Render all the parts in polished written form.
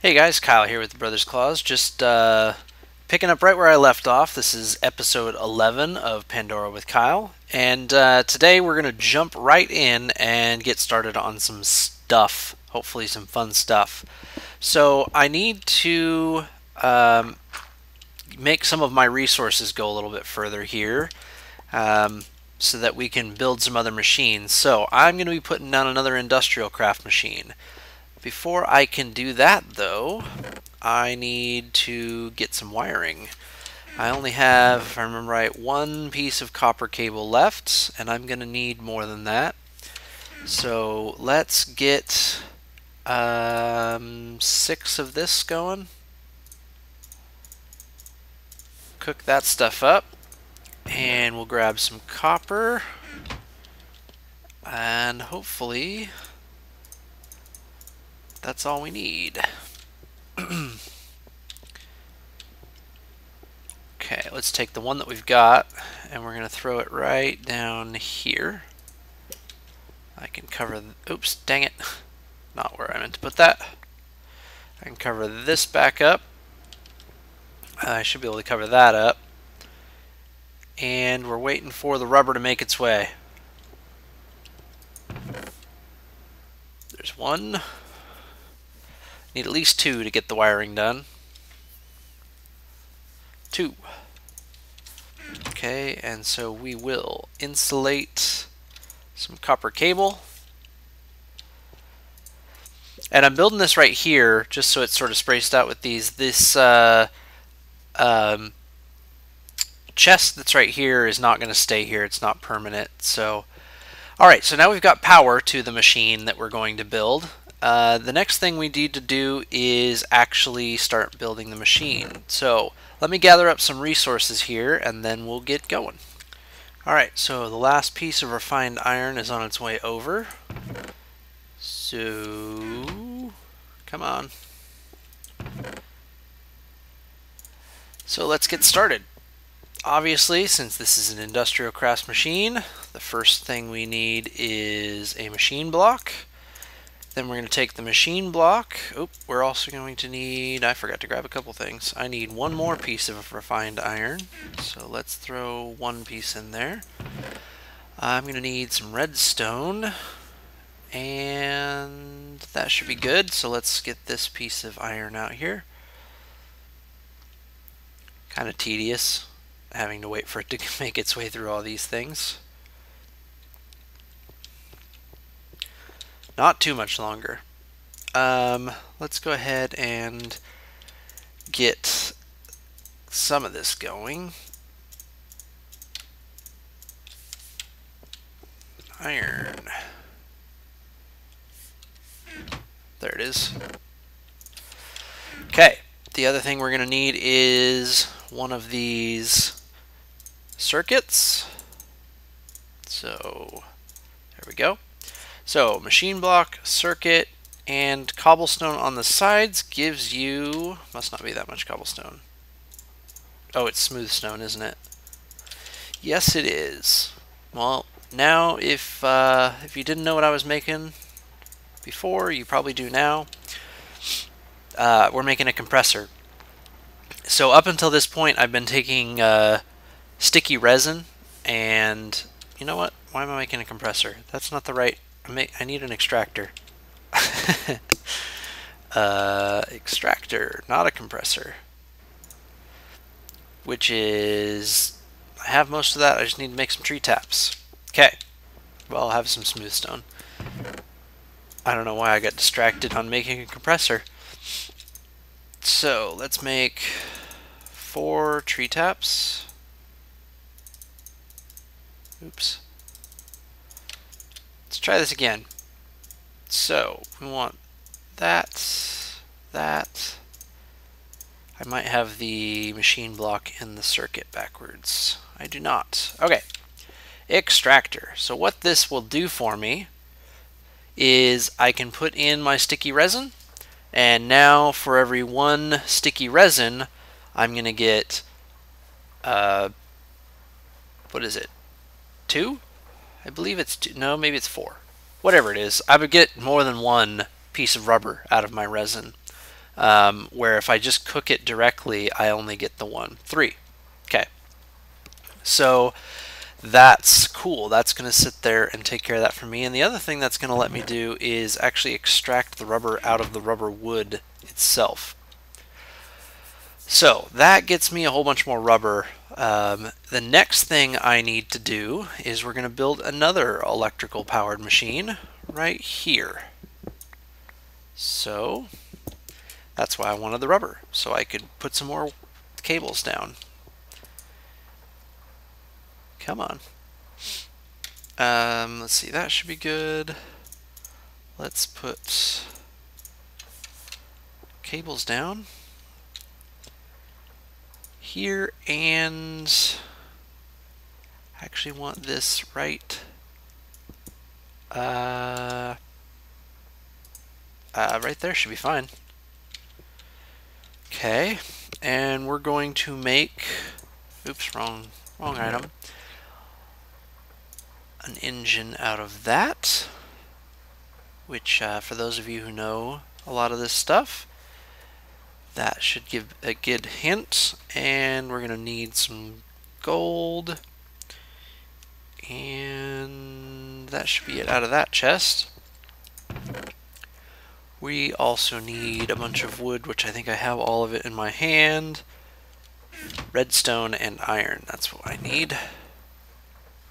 Hey guys, Kyle here with the Brothers Claws. Just picking up right where I left off. This is episode 11 of Pandora with Kyle. And today we're going to jump right in and get started on some stuff. Hopefully some fun stuff. So I need to make some of my resources go a little bit further here. So that we can build some other machines. So I'm going to be putting down another industrial craft machine. Before I can do that, though, I need to get some wiring. I only have, if I remember right, one piece of copper cable left, and I'm going to need more than that. So let's get 6 of this going. Cook that stuff up, and we'll grab some copper, and hopefully that's all we need. Okay, let's take the one that we've got and we're going to throw it right down here. I can cover, oops, dang it, not where I meant to put that. I can cover this back up. I should be able to cover that up. And we're waiting for the rubber to make its way. There's one. Need at least 2 to get the wiring done. 2. Okay, and so we will insulate some copper cable. And I'm building this right here just so it's sort of spaced out with these. This chest that's right here is not going to stay here. It's not permanent. So, alright, so now we've got power to the machine that we're going to build. The next thing we need to do is actually start building the machine. So let me gather up some resources here and then we'll get going. Alright, so the last piece of refined iron is on its way over. So, come on. So let's get started. Obviously, since this is an industrial crafts machine, the first thing we need is a machine block. Then we're going to take the machine block. Oh, we're also going to need, I forgot to grab a couple things. I need one more piece of refined iron. So let's throw one piece in there. I'm going to need some redstone. And that should be good. So let's get this piece of iron out here. Kind of tedious having to wait for it to make its way through all these things. Not too much longer. Let's go ahead and get some of this going. Iron. There it is. Okay, the other thing we're going to need is one of these circuits. So, there we go. So, machine block, circuit, and cobblestone on the sides gives you, must not be that much cobblestone. Oh, it's smooth stone, isn't it? Yes, it is. Well, now if you didn't know what I was making before, you probably do now. We're making a compressor. So up until this point, I've been taking sticky resin, and you know what? Why am I making a compressor? That's not the right. I need an extractor. Extractor, not a compressor. Which is, I have most of that. I just need to make some tree taps. Okay. Well, I'll have some smooth stone. I don't know why I got distracted on making a compressor. So let's make 4 tree taps. Oops. Let's try this again. So we want that, that. I might have the machine block in the circuit backwards. I do not. Okay. Extractor. So what this will do for me is I can put in my sticky resin, and now for every 1 sticky resin, I'm going to get, what is it, 2? I believe it's 2. No, maybe it's 4. Whatever it is, I would get more than 1 piece of rubber out of my resin. where if I just cook it directly, I only get the 1, 3. Okay, so that's cool. That's going to sit there and take care of that for me. And the other thing that's going to let me do is actually extract the rubber out of the rubber wood itself. So that gets me a whole bunch more rubber. The next thing I need to do is we're going to build another electrical powered machine right here. So that's why I wanted the rubber, so I could put some more cables down. Come on. Let's see, that should be good. Let's put cables down here, and I actually want this right right there should be fine. Okay, and we're going to make, oops, wrong item, an engine out of that, which for those of you who know a lot of this stuff, that should give a good hint. And we're going to need some gold, and that should be it out of that chest. We also need a bunch of wood, which I think I have all of it in my hand. Redstone and iron, that's what I need.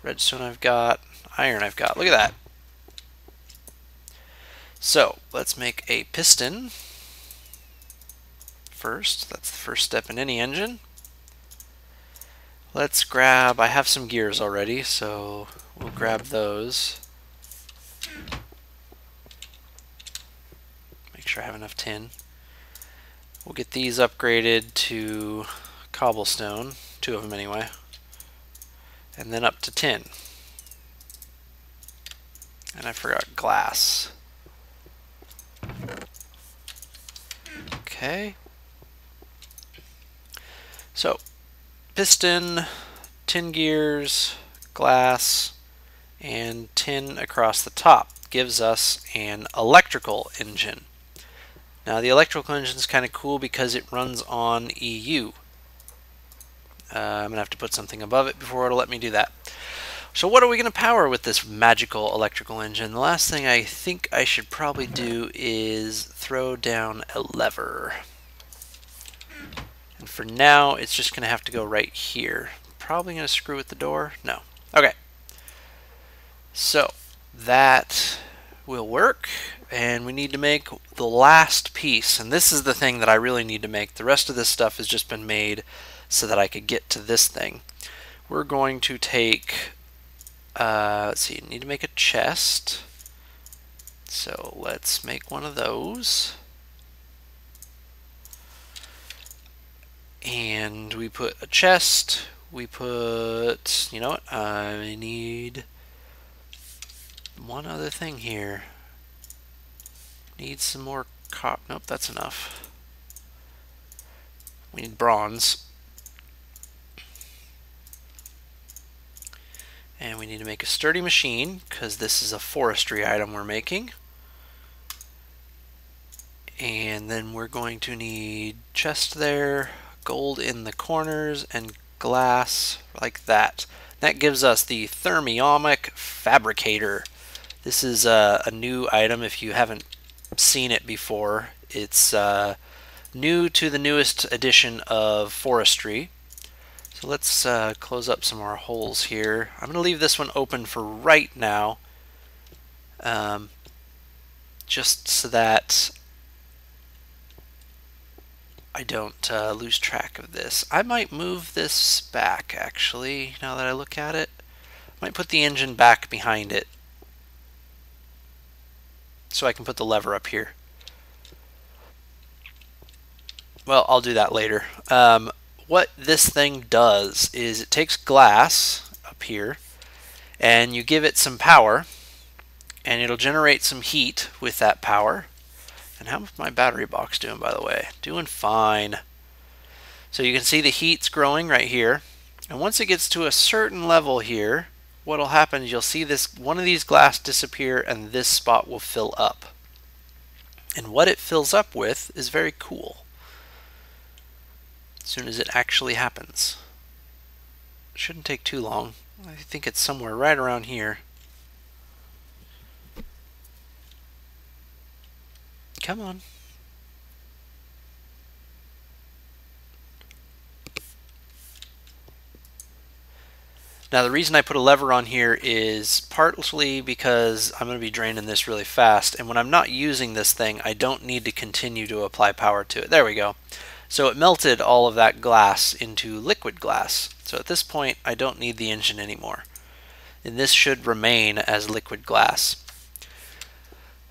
Redstone I've got, iron I've got, look at that. So let's make a piston first. That's the first step in any engine. Let's grab, I have some gears already, so we'll grab those. Make sure I have enough tin. We'll get these upgraded to cobblestone, 2 of them anyway, and then up to tin. And I forgot glass. Okay. So, piston, tin gears, glass, and tin across the top gives us an electrical engine. Now the electrical engine is kind of cool because it runs on EU. I'm going to have to put something above it before it'll let me do that. So what are we going to power with this magical electrical engine? The last thing I think I should probably do is throw down a lever. And for now, it's just going to have to go right here. Probably going to screw with the door. No. Okay. So that will work. And we need to make the last piece. And this is the thing that I really need to make. The rest of this stuff has just been made so that I could get to this thing. We're going to take, let's see, need to make a chest. So let's make one of those. And we put a chest, we put, you know what, I need one other thing here. Need some more nope, that's enough. We need bronze. And we need to make a sturdy machine, because this is a forestry item we're making. And then we're going to need chest there, gold in the corners, and glass like that. That gives us the thermiomic fabricator. This is a new item if you haven't seen it before. It's new to the newest edition of Forestry. So let's close up some more holes here. I'm going to leave this one open for right now, just so that I don't lose track of this. I might move this back, actually, now that I look at it. I might put the engine back behind it so I can put the lever up here. Well, I'll do that later. What this thing does is it takes glass up here and you give it some power and it'll generate some heat with that power. And how's my battery box doing, by the way? Doing fine. So you can see the heat's growing right here, and once it gets to a certain level here, what'll happen is you'll see this one of these glass disappear and this spot will fill up. And what it fills up with is very cool as soon as it actually happens. It shouldn't take too long. I think it's somewhere right around here. Come on. Now the reason I put a lever on here is partly because I'm going to be draining this really fast, and when I'm not using this thing I don't need to continue to apply power to it. There we go. So it melted all of that glass into liquid glass. So at this point I don't need the engine anymore. And this should remain as liquid glass.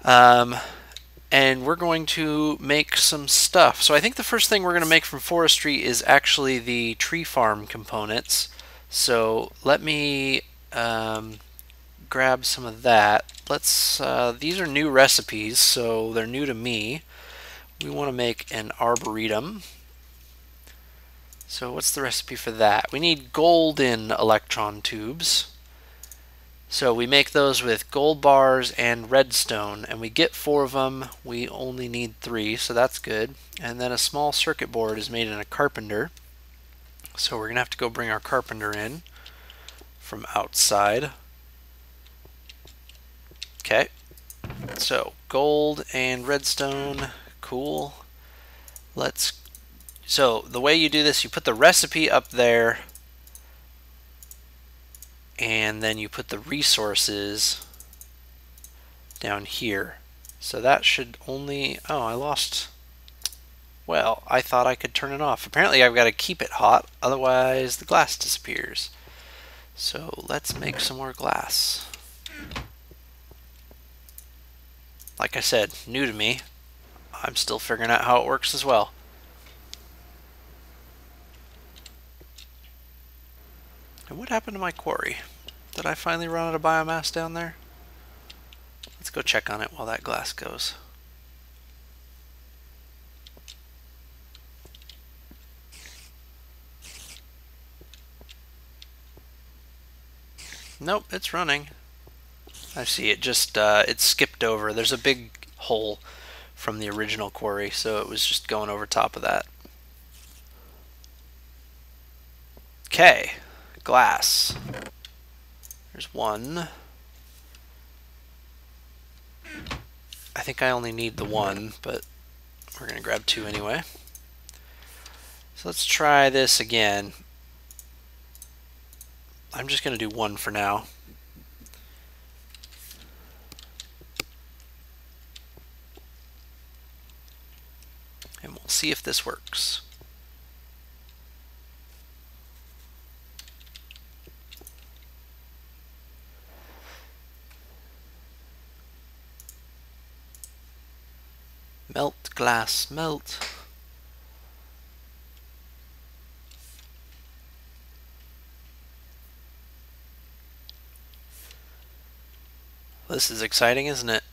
And we're going to make some stuff. So I think the first thing we're going to make from Forestry is actually the tree farm components. So let me grab some of that. These are new recipes, so they're new to me. We want to make an arboretum. So what's the recipe for that? We need golden electron tubes. So we make those with gold bars and redstone, and we get 4 of them. We only need 3, so that's good. And then a small circuit board is made in a carpenter. So we're going to have to go bring our carpenter in from outside. Okay, so gold and redstone, cool. So the way you do this, you put the recipe up there, and then you put the resources down here. So that should only, oh, I lost. Well, I thought I could turn it off. Apparently I've got to keep it hot, otherwise the glass disappears. So let's make some more glass. Like I said, new to me. I'm still figuring out how it works as well. And what happened to my quarry? Did I finally run out of biomass down there? Let's go check on it while that glass goes. Nope, it's running. I see it just, it skipped over. There's a big hole from the original quarry, so it was just going over top of that. Okay, glass. There's 1. I think I only need the 1, but we're going to grab 2 anyway. So let's try this again. I'm just going to do 1 for now. And we'll see if this works. Melt, glass, melt. This is exciting, isn't it?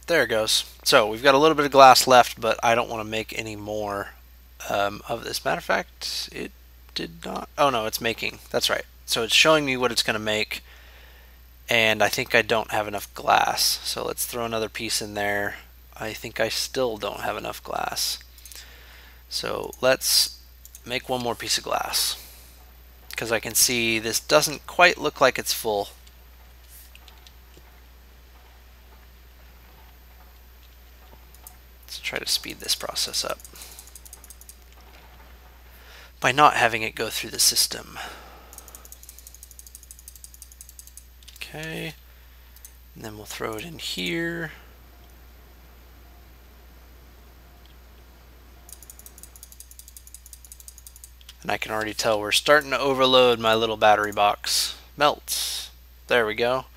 There it goes. So we've got a little bit of glass left, but I don't want to make any more of this. Matter of fact, it did not. Oh no, it's making. That's right. So it's showing me what it's going to make, and I think I don't have enough glass. So let's throw another piece in there. I think I still don't have enough glass. So let's make 1 more piece of glass, because I can see this doesn't quite look like it's full. Let's try to speed this process up by not having it go through the system. Okay, and then we'll throw it in here. And I can already tell we're starting to overload my little battery box. Melts. There we go.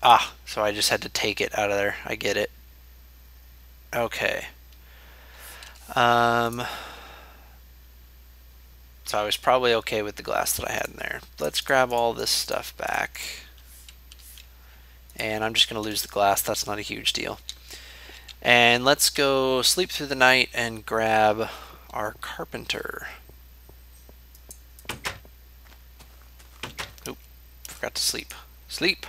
Ah, so I just had to take it out of there. I get it. Okay. So I was probably okay with the glass that I had in there. Let's grab all this stuff back. and I'm just going to lose the glass. That's not a huge deal. And let's go sleep through the night and grab our carpenter. Oop, forgot to sleep. Sleep!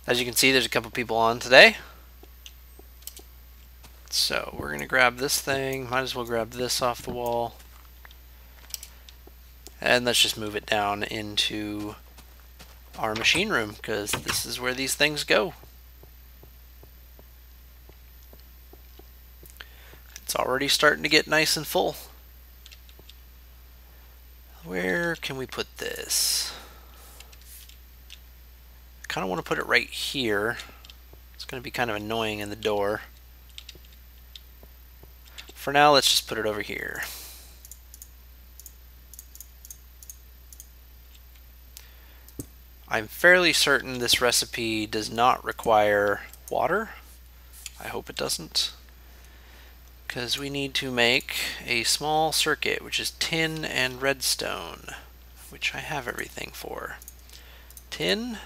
As you can see, there's a couple people on today. So we're going to grab this thing. Might as well grab this off the wall. And let's just move it down into our machine room, because this is where these things go. It's already starting to get nice and full. Where can we put this? I kind of want to put it right here. It's going to be kind of annoying in the door. For now, let's just put it over here. I'm fairly certain this recipe does not require water. I hope it doesn't. Because we need to make a small circuit, which is tin and redstone, which I have everything for. Tin?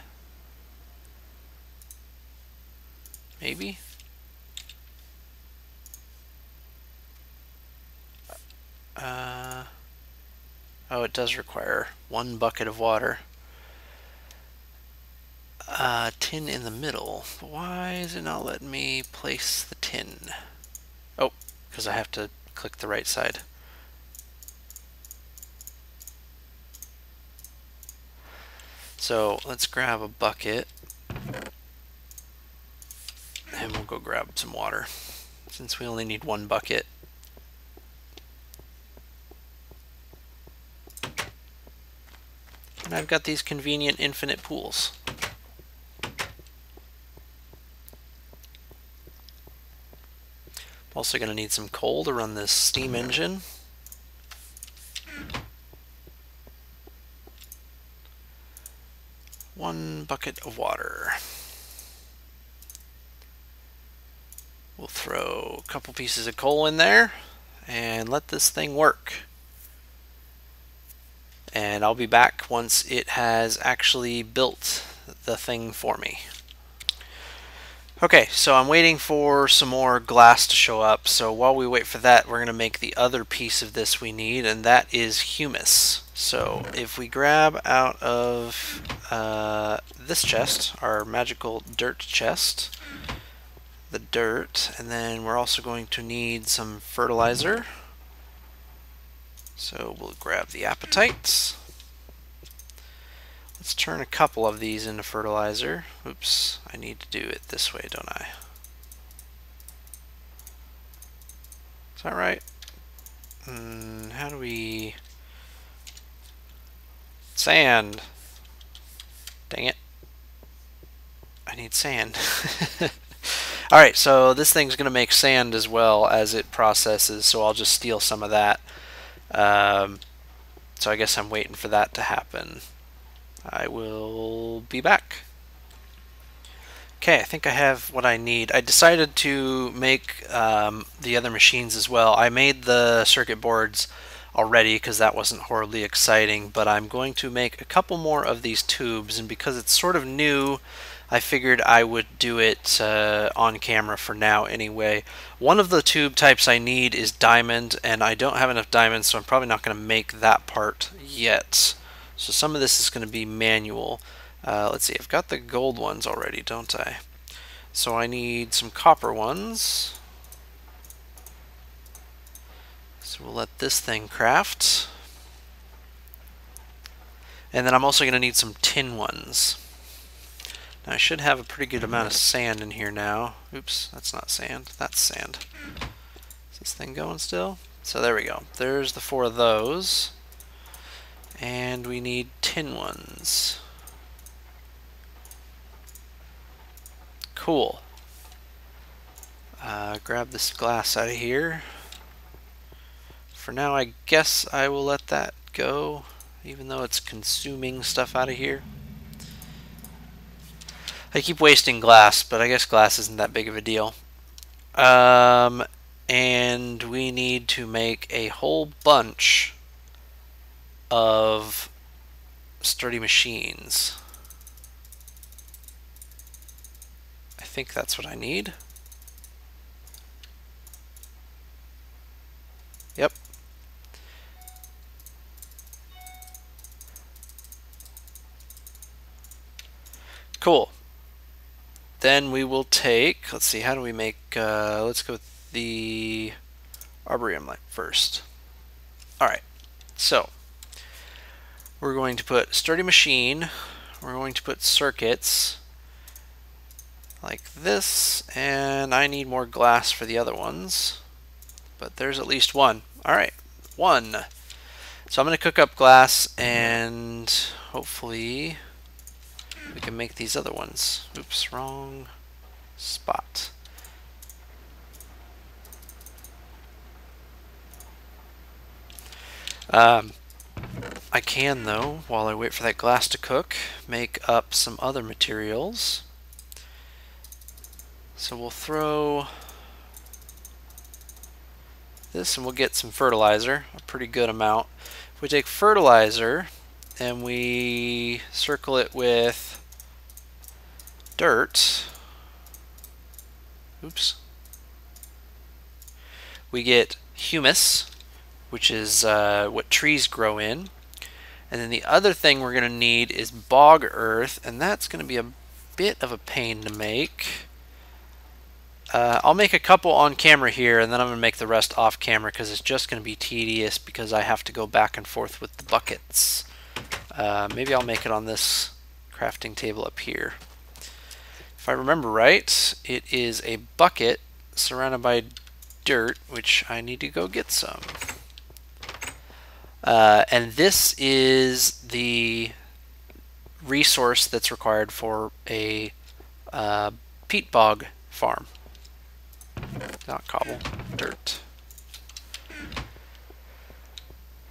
Maybe? Oh, it does require 1 bucket of water. Tin in the middle. Why is it not letting me place the tin? Oh, because I have to click the right side. So let's grab a bucket and we'll go grab some water since we only need 1 bucket. And I've got these convenient infinite pools. Also going to need some coal to run this steam engine. One bucket of water. We'll throw a couple pieces of coal in there and let this thing work. And I'll be back once it has actually built the thing for me. Okay, so I'm waiting for some more glass to show up. So while we wait for that, we're going to make the other piece of this we need, and that is humus. So if we grab out of this chest, our magical dirt chest, the dirt, and then we're also going to need some fertilizer. So we'll grab the apatites. Let's turn a couple of these into fertilizer. Oops, I need to do it this way, don't I? Is that right? How do we... Sand! Dang it. I need sand. Alright, so this thing's going to make sand as well as it processes, so I'll just steal some of that. So I guess I'm waiting for that to happen. I will be back. Okay, I think I have what I need. I decided to make the other machines as well. I made the circuit boards already because that wasn't horribly exciting, but I'm going to make a couple more of these tubes, and because it's sort of new, I figured I would do it on camera for now anyway. One of the tube types I need is diamond, and I don't have enough diamonds, so I'm probably not going to make that part yet. So some of this is going to be manual. Let's see, I've got the gold ones already, don't I? So I need some copper ones. So we'll let this thing craft. And then I'm also going to need some tin ones. Now I should have a pretty good amount of sand in here now. Oops, that's not sand, that's sand. Is this thing going still? So there we go. There's the 4 of those. And we need tin ones. Cool. Grab this glass out of here. For now, I guess I will let that go, even though it's consuming stuff out of here. I keep wasting glass, but I guess glass isn't that big of a deal. And we need to make a whole bunch of sturdy machines. I think that's what I need. Yep. Cool. Then we will take, let's see, how do we make, let's go with the arboretum light first. Alright, so we're going to put sturdy machine, we're going to put circuits like this, and I need more glass for the other ones, but there's at least one. Alright, one. So I'm going to cook up glass and hopefully we can make these other ones. Oops, wrong spot. I can, though, while I wait for that glass to cook, make up some other materials. So we'll throw this and we'll get some fertilizer, a pretty good amount. If we take fertilizer and we circle it with dirt, oops, we get humus, which is what trees grow in. And then the other thing we're going to need is bog earth, and that's going to be a bit of a pain to make. I'll make a couple on camera here, and then I'm going to make the rest off camera because it's just going to be tedious because I have to go back and forth with the buckets. Maybe I'll make it on this crafting table up here. If I remember right, it is a bucket surrounded by dirt, which I need to go get some. And this is the resource that's required for a peat bog farm. Not cobble, dirt.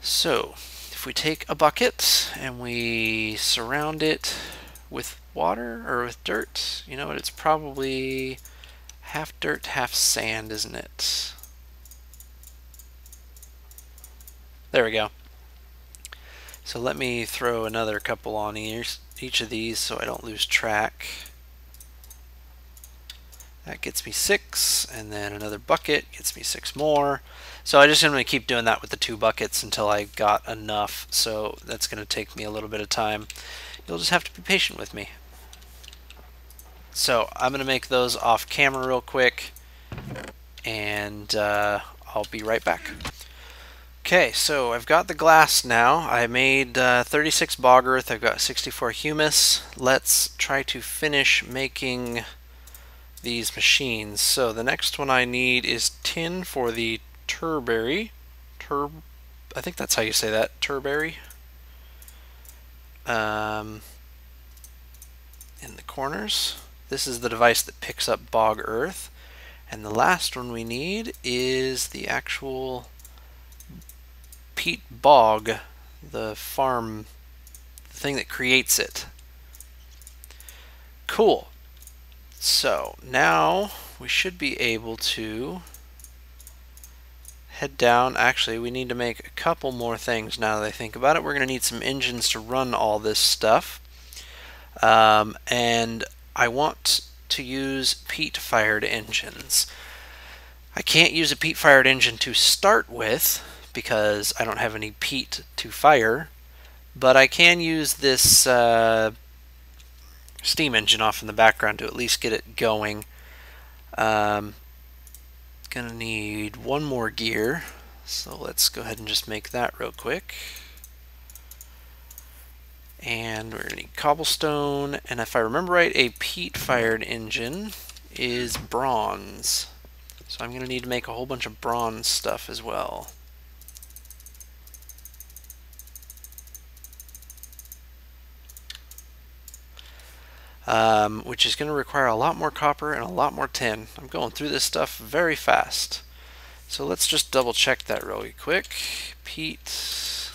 So, if we take a bucket and we surround it with water or with dirt, you know what, it's probably half dirt, half sand, isn't it? There we go. So let me throw another couple on each of these so I don't lose track. That gets me 6, and then another bucket gets me 6 more. So I just am going to keep doing that with the 2 buckets until I got enough. So that's going to take me a little bit of time. You'll just have to be patient with me. So I'm going to make those off camera real quick, and I'll be right back. Okay, so I've got the glass now. I made 36 bog earth. I've got 64 humus. Let's try to finish making these machines. So the next one I need is tin for the turberry. I think that's how you say that, turberry. In the corners. This is the device that picks up bog earth. And the last one we need is the actual peat bog, the farm, the thing that creates it. Cool. So now we should be able to head down. Actually, we need to make a couple more things now that I think about it. We're going to need some engines to run all this stuff. And I want to use peat-fired engines. I can't use a peat-fired engine to start with because I don't have any peat to fire, but I can use this steam engine off in the background to at least get it going. Gonna need one more gear, so let's go ahead and just make that real quick. And we're gonna need cobblestone, and if I remember right, a peat-fired engine is bronze. So I'm gonna need to make a whole bunch of bronze stuff as well. Which is going to require a lot more copper and a lot more tin. I'm going through this stuff very fast. So let's just double check that really quick. Peat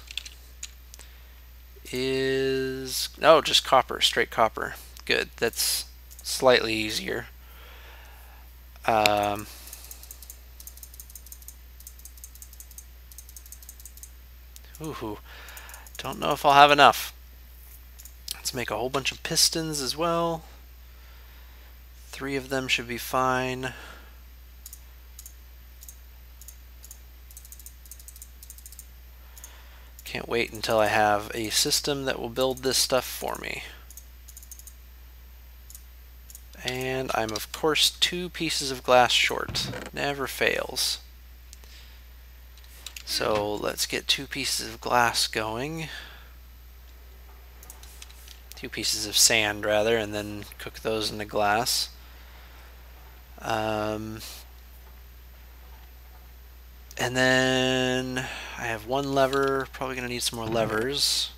is, no, just copper, straight copper. Good, that's slightly easier. Ooh, Don't know if I'll have enough. Let's make a whole bunch of pistons as well. 3 of them should be fine. Can't wait until I have a system that will build this stuff for me. And I'm of course 2 pieces of glass short. Never fails. So let's get 2 pieces of glass going. 2 pieces of sand rather, and then cook those into glass. And then I have 1 lever, probably going to need some more levers,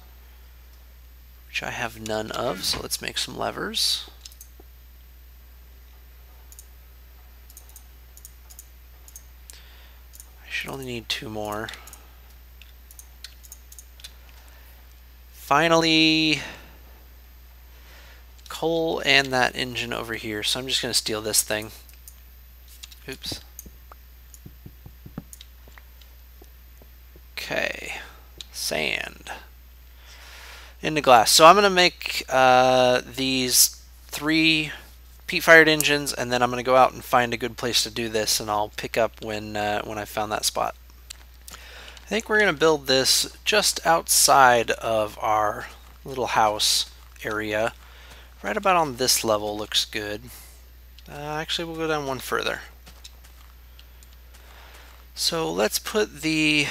which I have none of, so let's make some levers. I should only need 2 more. Finally, coal and that engine over here, so I'm just going to steal this thing. Oops. Okay, sand into glass. So I'm going to make these 3 peat-fired engines, and then I'm going to go out and find a good place to do this, and I'll pick up when I found that spot. I think we're going to build this just outside of our little house area. Right about on this level looks good. Actually, we'll go down 1 further. So let's put the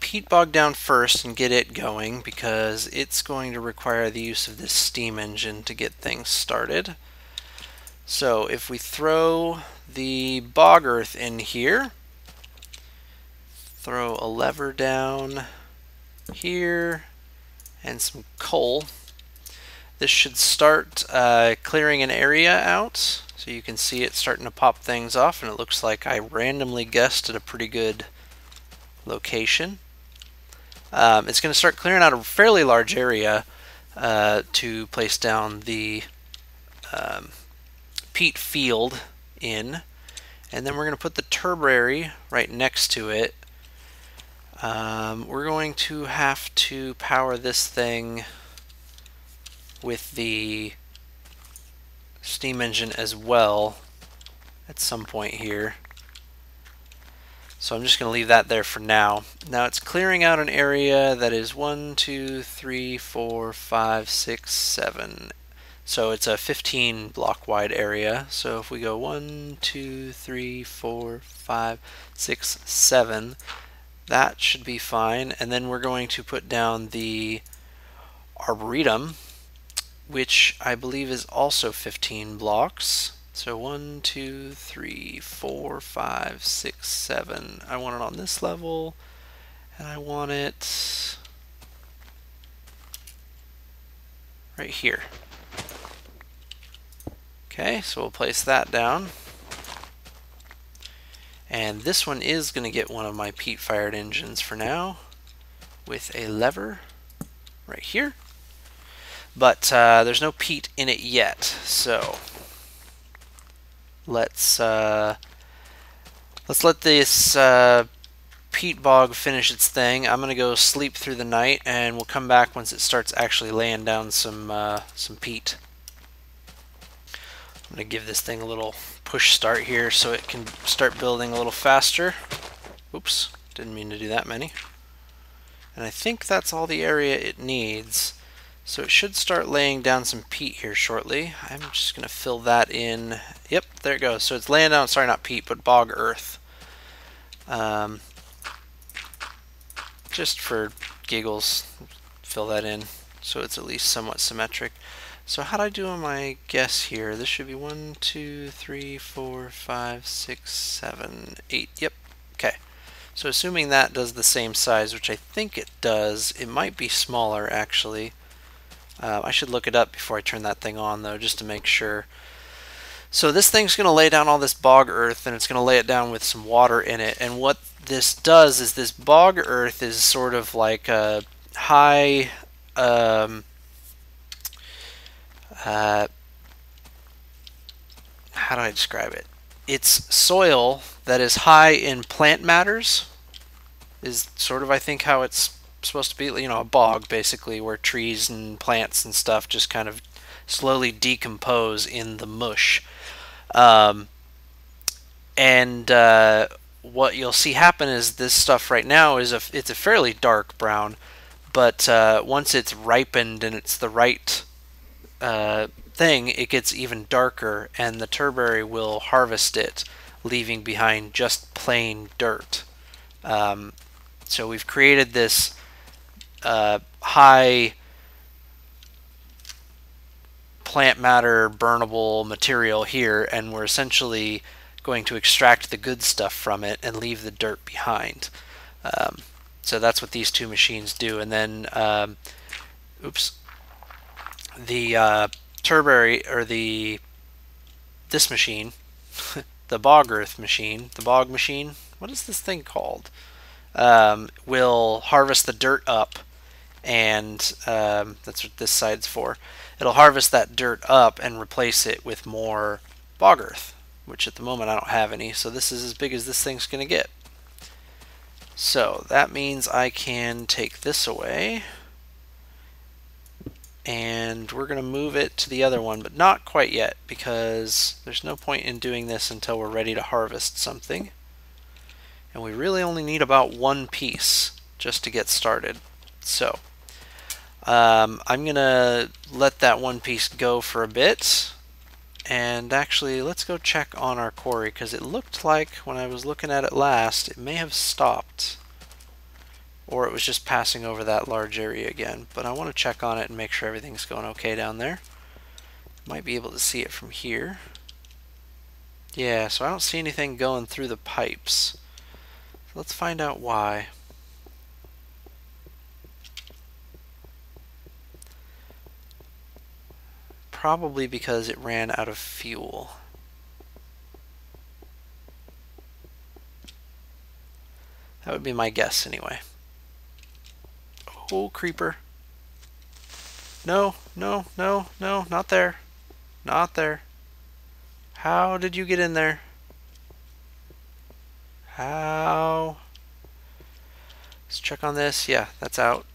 peat bog down first and get it going, because it's going to require the use of this steam engine to get things started. So if we throw the bog earth in here, throw a lever down here and some coal, this should start clearing an area out. So you can see it starting to pop things off, and it looks like I randomly guessed at a pretty good location. It's going to start clearing out a fairly large area to place down the peat field in, and then we're going to put the turbary right next to it. We're going to have to power this thing with the steam engine as well at some point here. So I'm just going to leave that there for now. Now it's clearing out an area that is 1, 2, 3, 4, 5, 6, 7. So it's a 15 block wide area. So if we go 1, 2, 3, 4, 5, 6, 7, that should be fine. And then we're going to put down the arboretum, which I believe is also 15 blocks. So 1, 2, 3, 4, 5, 6, 7. I want it on this level, and I want it right here. Okay, so we'll place that down. And this one is going to get one of my peat-fired engines for now with a lever right here. But there's no peat in it yet, so let's let this peat bog finish its thing. I'm gonna go sleep through the night, and we'll come back once it starts actually laying down some peat. I'm gonna give this thing a little push start here so it can start building a little faster. Oops, didn't mean to do that many. And I think that's all the area it needs. So it should start laying down some peat here shortly. I'm just going to fill that in. Yep, there it goes. So it's laying down, sorry, not peat, but bog earth. Just for giggles, fill that in so it's at least somewhat symmetric. So how'd I do on my guess here? This should be 1, 2, 3, 4, 5, 6, 7, 8. Yep, okay. So assuming that does the same size, which I think it does, it might be smaller actually. I should look it up before I turn that thing on though, just to make sure. So this thing's going to lay down all this bog earth, and it's going to lay it down with some water in it. And what this does is this bog earth is sort of like a high how do I describe it? It's soil that is high in plant matters, is sort of I think how it's supposed to be, you know, a bog basically, where trees and plants and stuff just kind of slowly decompose in the mush. And what you'll see happen is this stuff right now is it's a fairly dark brown, but once it's ripened and it's the right thing, it gets even darker, and the turberry will harvest it, leaving behind just plain dirt. So we've created this high plant matter burnable material here, and we're essentially going to extract the good stuff from it and leave the dirt behind. So that's what these two machines do. And then, oops, the turberry, or this machine, the bog earth machine, the bog machine, what is this thing called? Will harvest the dirt up, and that's what this side's for. It'll harvest that dirt up and replace it with more bog earth, which at the moment I don't have any, so this is as big as this thing's going to get. So that means I can take this away, and we're going to move it to the other one, but not quite yet, because there's no point in doing this until we're ready to harvest something. And we really only need about one piece just to get started. So I'm going to let that one piece go for a bit. And actually, let's go check on our quarry, because it looked like when I was looking at it last, it may have stopped. Or it was just passing over that large area again. But I want to check on it and make sure everything's going okay down there. Might be able to see it from here. Yeah, so I don't see anything going through the pipes. Let's find out why. Probably because it ran out of fuel. That would be my guess anyway. Oh, creeper. No, no, no, no, not there. Not there. How did you get in there? How? Let's check on this. Yeah, that's out.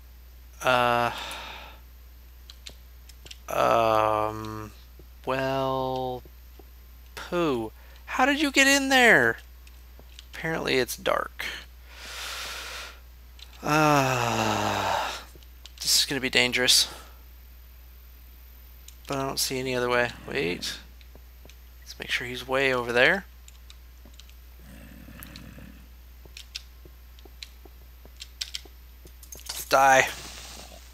Well, poo. How did you get in there? Apparently it's dark. This is gonna be dangerous. But I don't see any other way. Wait. Let's make sure he's way over there. Let's die.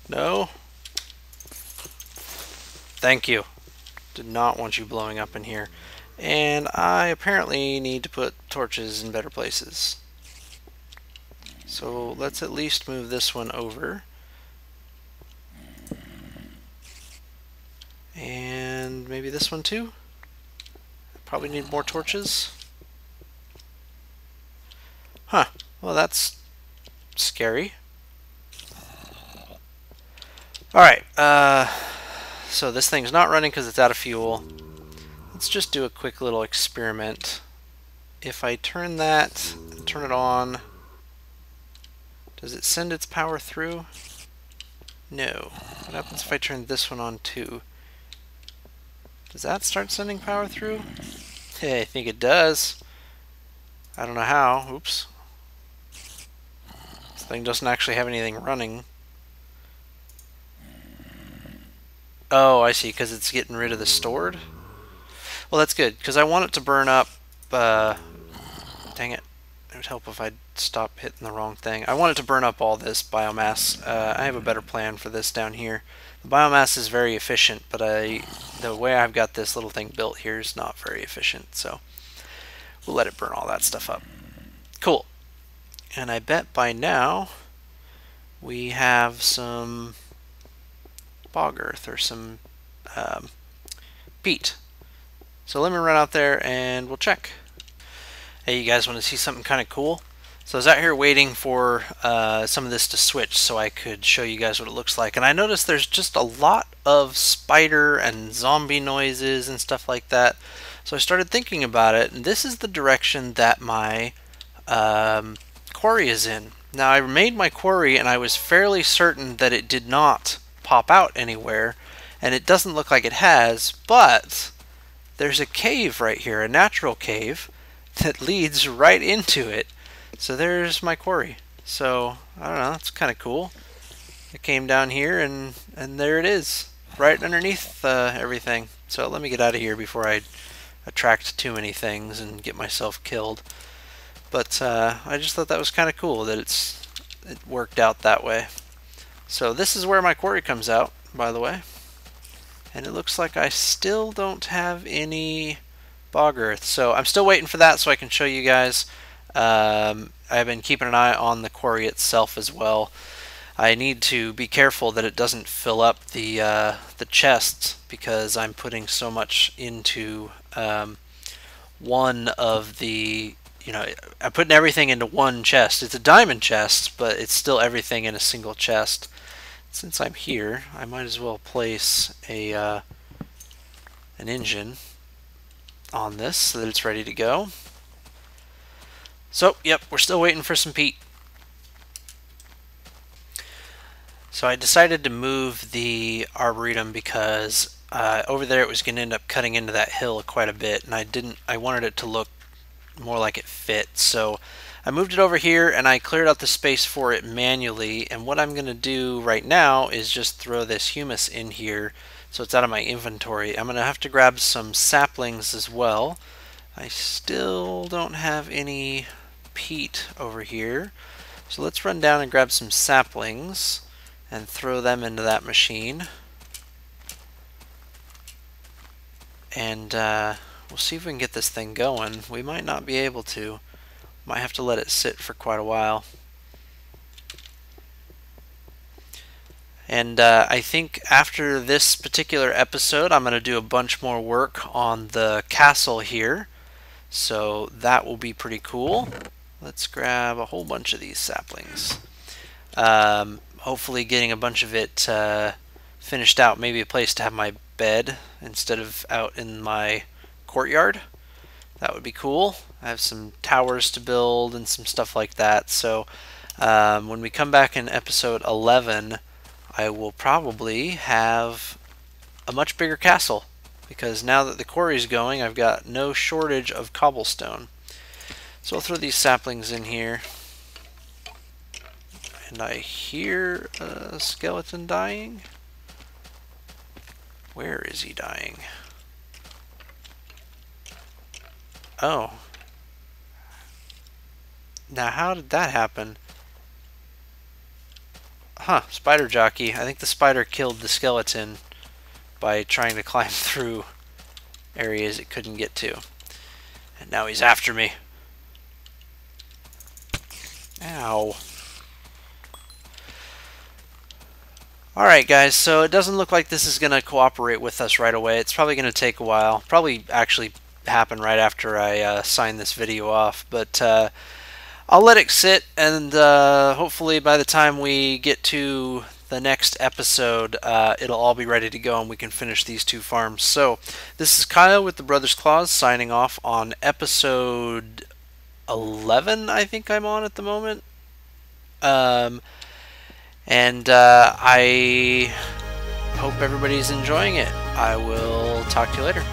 No. Thank you. Did not want you blowing up in here. And I apparently need to put torches in better places. So let's at least move this one over. And maybe this one too. Probably need more torches. Huh. Well, that's scary. Alright. So this thing's not running because it's out of fuel. Let's just do a quick little experiment. If I turn that and turn it on, does it send its power through? No. What happens if I turn this one on too? Does that start sending power through? Hey, I think it does. I don't know how. Oops. This thing doesn't actually have anything running. Oh, I see, because it's getting rid of the stored? Well, that's good, because I want it to burn up... dang it. It would help if I stop hitting the wrong thing. I want it to burn up all this biomass. I have a better plan for this down here. The biomass is very efficient, but the way I've got this little thing built here is not very efficient, so we'll let it burn all that stuff up. Cool. And I bet by now we have some bog earth or some peat. So let me run out there and we'll check. Hey, you guys want to see something kind of cool? So I was out here waiting for some of this to switch so I could show you guys what it looks like. And I noticed there's just a lot of spider and zombie noises and stuff like that. So I started thinking about it, and this is the direction that my quarry is in. Now I made my quarry and I was fairly certain that it did not pop out anywhere, and it doesn't look like it has, but there's a cave right here, a natural cave that leads right into it. So there's my quarry. So I don't know, it's kind of cool. I came down here and there it is, right underneath everything. So let me get out of here before I attract too many things and get myself killed. But I just thought that was kind of cool that it worked out that way. So this is where my quarry comes out, by the way. And it looks like I still don't have any bog earth. So I'm still waiting for that so I can show you guys. I've been keeping an eye on the quarry itself as well. I need to be careful that it doesn't fill up the chests, because I'm putting so much into one of the, I'm putting everything into one chest. It's a diamond chest, but it's still everything in a single chest. Since I'm here, I might as well place an engine on this so that it's ready to go. So, yep, we're still waiting for some peat. So I decided to move the arboretum because over there it was going to end up cutting into that hill quite a bit, and I wanted it to look more like it fit. So I moved it over here and I cleared out the space for it manually, and what I'm going to do right now is just throw this humus in here so it's out of my inventory. I'm going to have to grab some saplings as well. I still don't have any peat over here, so let's run down and grab some saplings and throw them into that machine. And we'll see if we can get this thing going. We might not be able to. Might have to let it sit for quite a while. And I think after this particular episode, I'm going to do a bunch more work on the castle here. So that will be pretty cool. Let's grab a whole bunch of these saplings. Hopefully getting a bunch of it finished out, maybe a place to have my bed instead of out in my courtyard. That would be cool. I have some towers to build and some stuff like that. So when we come back in episode 11, I will probably have a much bigger castle, because now that the quarry's going, I've got no shortage of cobblestone. So I'll throw these saplings in here. And I hear a skeleton dying. Where is he dying? Oh. Now how did that happen? Huh, spider jockey. I think the spider killed the skeleton by trying to climb through areas it couldn't get to. And now he's after me. Ow. Alright guys, so it doesn't look like this is going to cooperate with us right away. It's probably going to take a while. Probably actually happen right after I sign this video off. But I'll let it sit, and hopefully by the time we get to the next episode, it'll all be ready to go and we can finish these two farms. So this is Kyle with the Brothers Claws signing off on episode 11, I think I'm on at the moment. I hope everybody's enjoying it. I will talk to you later.